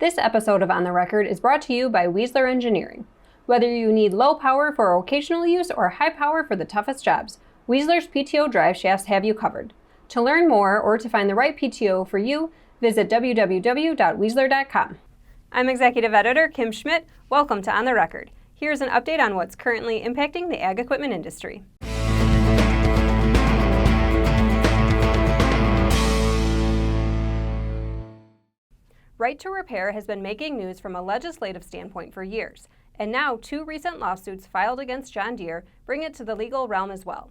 This episode of On the Record is brought to you by Weisler Engineering. Whether you need low power for occasional use or high power for the toughest jobs, Weisler's PTO drive shafts have you covered. To learn more or to find the right PTO for you, visit www.weisler.com. I'm Executive Editor Kim Schmidt. Welcome to On the Record. Here's an update on what's currently impacting the ag equipment industry. Right to repair has been making news from a legislative standpoint for years, and now two recent lawsuits filed against John Deere bring it to the legal realm as well.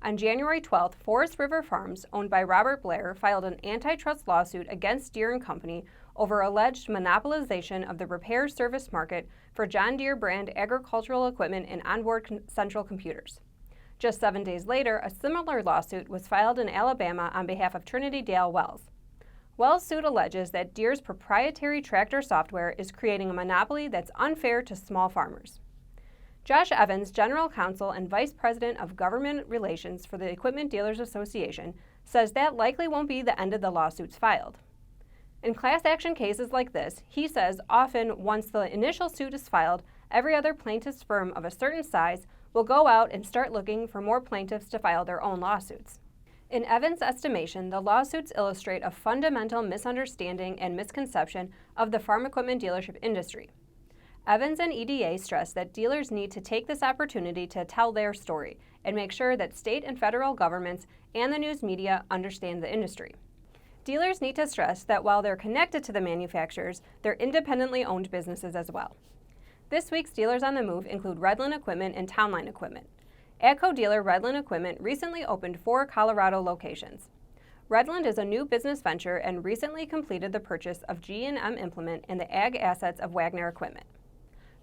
On January 12th, Forest River Farms, owned by Robert Blair, filed an antitrust lawsuit against Deere & Company over alleged monopolization of the repair service market for John Deere brand agricultural equipment and onboard central computers. Just 7 days later, a similar lawsuit was filed in Alabama on behalf of Trinity Dale Wells. Wells' suit alleges that Deere's proprietary tractor software is creating a monopoly that's unfair to small farmers. Josh Evans, General Counsel and Vice President of Government Relations for the Equipment Dealers Association, says that likely won't be the end of the lawsuits filed. In class action cases like this, he says often once the initial suit is filed, every other plaintiff's firm of a certain size will go out and start looking for more plaintiffs to file their own lawsuits. In Evans' estimation, the lawsuits illustrate a fundamental misunderstanding and misconception of the farm equipment dealership industry. Evans and EDA stress that dealers need to take this opportunity to tell their story and make sure that state and federal governments and the news media understand the industry. Dealers need to stress that while they're connected to the manufacturers, they're independently owned businesses as well. This week's Dealers on the Move include Redland Equipment and Townline Equipment. AGCO dealer Redland Equipment recently opened 4 Colorado locations. Redland is a new business venture and recently completed the purchase of G&M Implement and the ag assets of Wagner Equipment.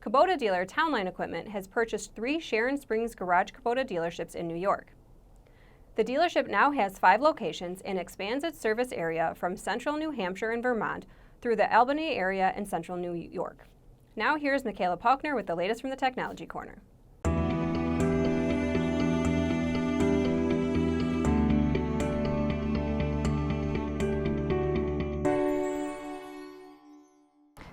Kubota dealer Townline Equipment has purchased 3 Sharon Springs Garage Kubota dealerships in New York. The dealership now has 5 locations and expands its service area from central New Hampshire and Vermont through the Albany area and central New York. Now here's Michaela Paulkner with the latest from the Technology Corner.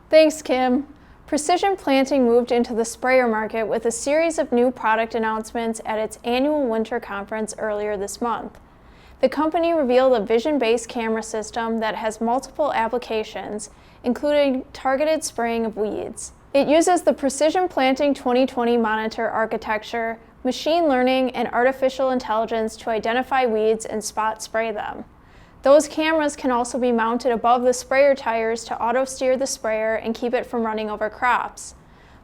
Thanks, Kim. Precision Planting moved into the sprayer market with a series of new product announcements at its annual winter conference earlier this month. The company revealed a vision-based camera system that has multiple applications, including targeted spraying of weeds. It uses the Precision Planting 2020 monitor architecture, machine learning, and artificial intelligence to identify weeds and spot spray them. Those cameras can also be mounted above the sprayer tires to auto-steer the sprayer and keep it from running over crops.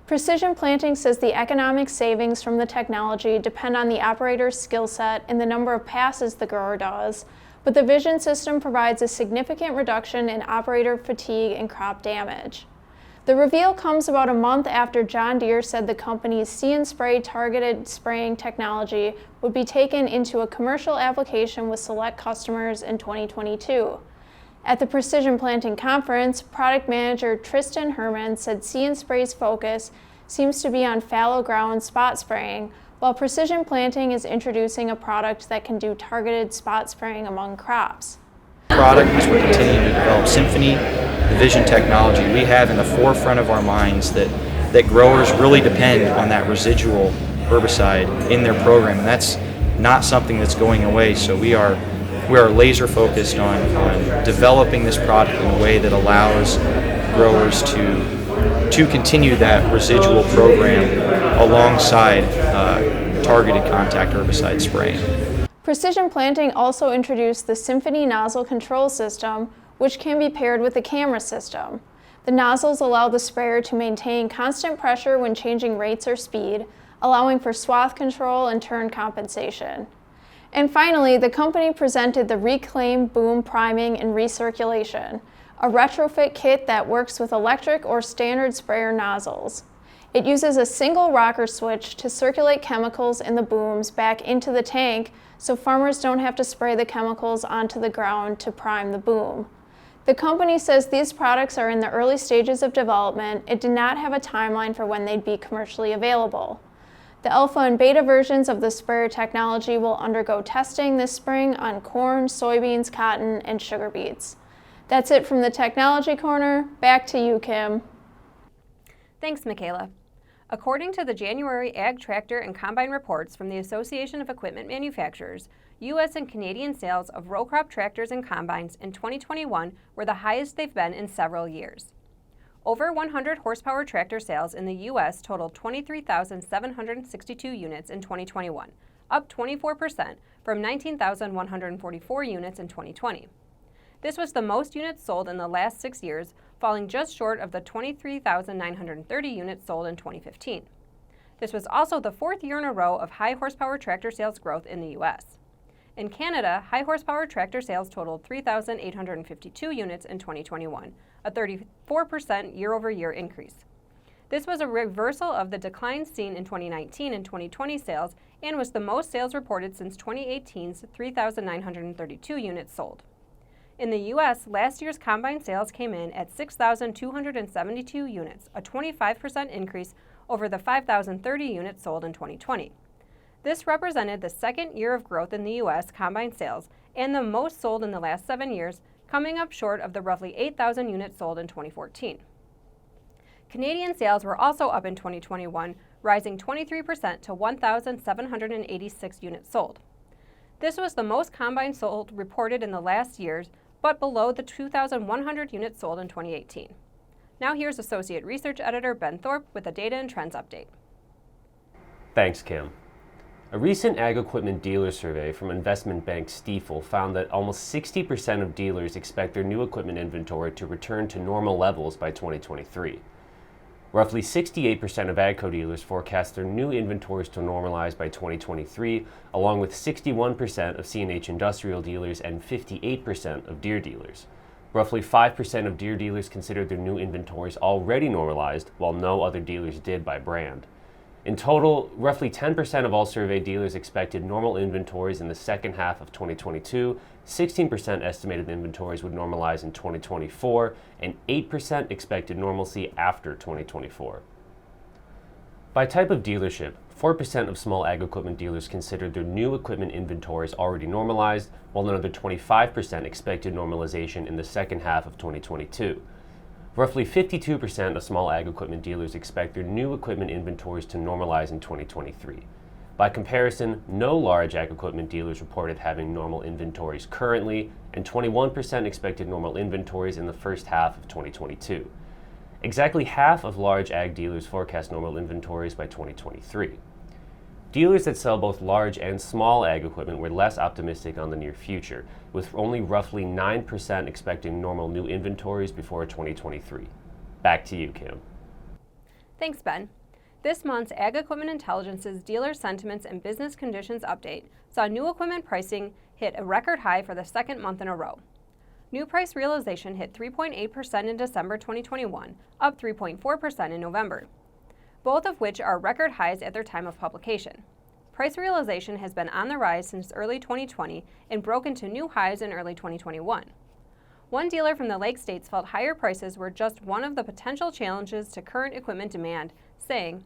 Precision Planting says the economic savings from the technology depend on the operator's skill set and the number of passes the grower does, but the vision system provides a significant reduction in operator fatigue and crop damage. The reveal comes about a month after John Deere said the company's See & Spray targeted spraying technology would be taken into a commercial application with select customers in 2022. At the Precision Planting conference, product manager Tristan Herman said See & Spray's focus seems to be on fallow ground spot spraying, while Precision Planting is introducing a product that can do targeted spot spraying among crops. Product as we're continuing to develop Symphony, the vision technology, we have in the forefront of our minds that growers really depend on that residual herbicide in their program, and that's not something that's going away. So we are laser focused on developing this product in a way that allows growers to continue that residual program alongside targeted contact herbicide spraying. Precision Planting also introduced the Symphony nozzle control system, which can be paired with the camera system. The nozzles allow the sprayer to maintain constant pressure when changing rates or speed, allowing for swath control and turn compensation. And finally, the company presented the Reclaim Boom Priming and Recirculation, a retrofit kit that works with electric or standard sprayer nozzles. It uses a single rocker switch to circulate chemicals in the booms back into the tank so farmers don't have to spray the chemicals onto the ground to prime the boom. The company says these products are in the early stages of development. It did not have a timeline for when they'd be commercially available. The alpha and beta versions of the sprayer technology will undergo testing this spring on corn, soybeans, cotton, and sugar beets. That's it from the Technology Corner. Back to you, Kim. Thanks, Michaela. According to the January Ag Tractor and Combine reports from the Association of Equipment Manufacturers, U.S. and Canadian sales of row crop tractors and combines in 2021 were the highest they've been in several years. Over 100 horsepower tractor sales in the U.S. totaled 23,762 units in 2021, up 24% from 19,144 units in 2020. This was the most units sold in the last 6 years, falling just short of the 23,930 units sold in 2015. This was also the fourth year in a row of high horsepower tractor sales growth in the U.S. In Canada, high horsepower tractor sales totaled 3,852 units in 2021, a 34% year-over-year increase. This was a reversal of the declines seen in 2019 and 2020 sales and was the most sales reported since 2018's 3,932 units sold. In the U.S., last year's combine sales came in at 6,272 units, a 25% increase over the 5,030 units sold in 2020. This represented the second year of growth in the U.S. combine sales and the most sold in the last 7 years, coming up short of the roughly 8,000 units sold in 2014. Canadian sales were also up in 2021, rising 23% to 1,786 units sold. This was the most combines sold reported in the last years, but below the 2,100 units sold in 2018. Now here's Associate Research Editor Ben Thorpe with a Data and Trends update. Thanks, Kim. A recent ag equipment dealer survey from investment bank Stifel found that almost 60% of dealers expect their new equipment inventory to return to normal levels by 2023. Roughly 68% of AGCO dealers forecast their new inventories to normalize by 2023, along with 61% of CNH industrial dealers and 58% of Deere dealers. Roughly 5% of Deere dealers consider their new inventories already normalized, while no other dealers did by brand. In total, roughly 10% of all surveyed dealers expected normal inventories in the second half of 2022, 16% estimated inventories would normalize in 2024, and 8% expected normalcy after 2024. By type of dealership, 4% of small ag equipment dealers considered their new equipment inventories already normalized, while another 25% expected normalization in the second half of 2022. Roughly 52% of small ag equipment dealers expect their new equipment inventories to normalize in 2023. By comparison, no large ag equipment dealers reported having normal inventories currently, and 21% expected normal inventories in the first half of 2022. Exactly half of large ag dealers forecast normal inventories by 2023. Dealers that sell both large and small ag equipment were less optimistic on the near future, with only roughly 9% expecting normal new inventories before 2023. Back to you, Kim. Thanks, Ben. This month's Ag Equipment Intelligence's Dealer Sentiments and Business Conditions Update saw new equipment pricing hit a record high for the second month in a row. New price realization hit 3.8% in December 2021, up 3.4% in November, both of which are record highs at their time of publication. Price realization has been on the rise since early 2020 and broke into new highs in early 2021. One dealer from the Lake States felt higher prices were just one of the potential challenges to current equipment demand, saying,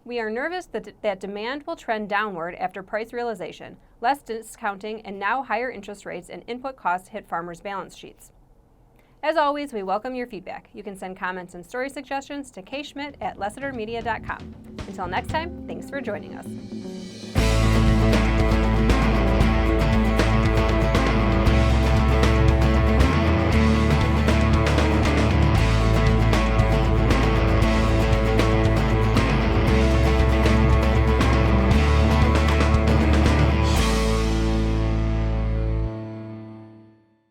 "We are nervous that demand will trend downward after price realization, less discounting, and now higher interest rates and input costs hit farmers' balance sheets." As always, we welcome your feedback. You can send comments and story suggestions to kschmidt@lessitermedia.com. Until next time, thanks for joining us.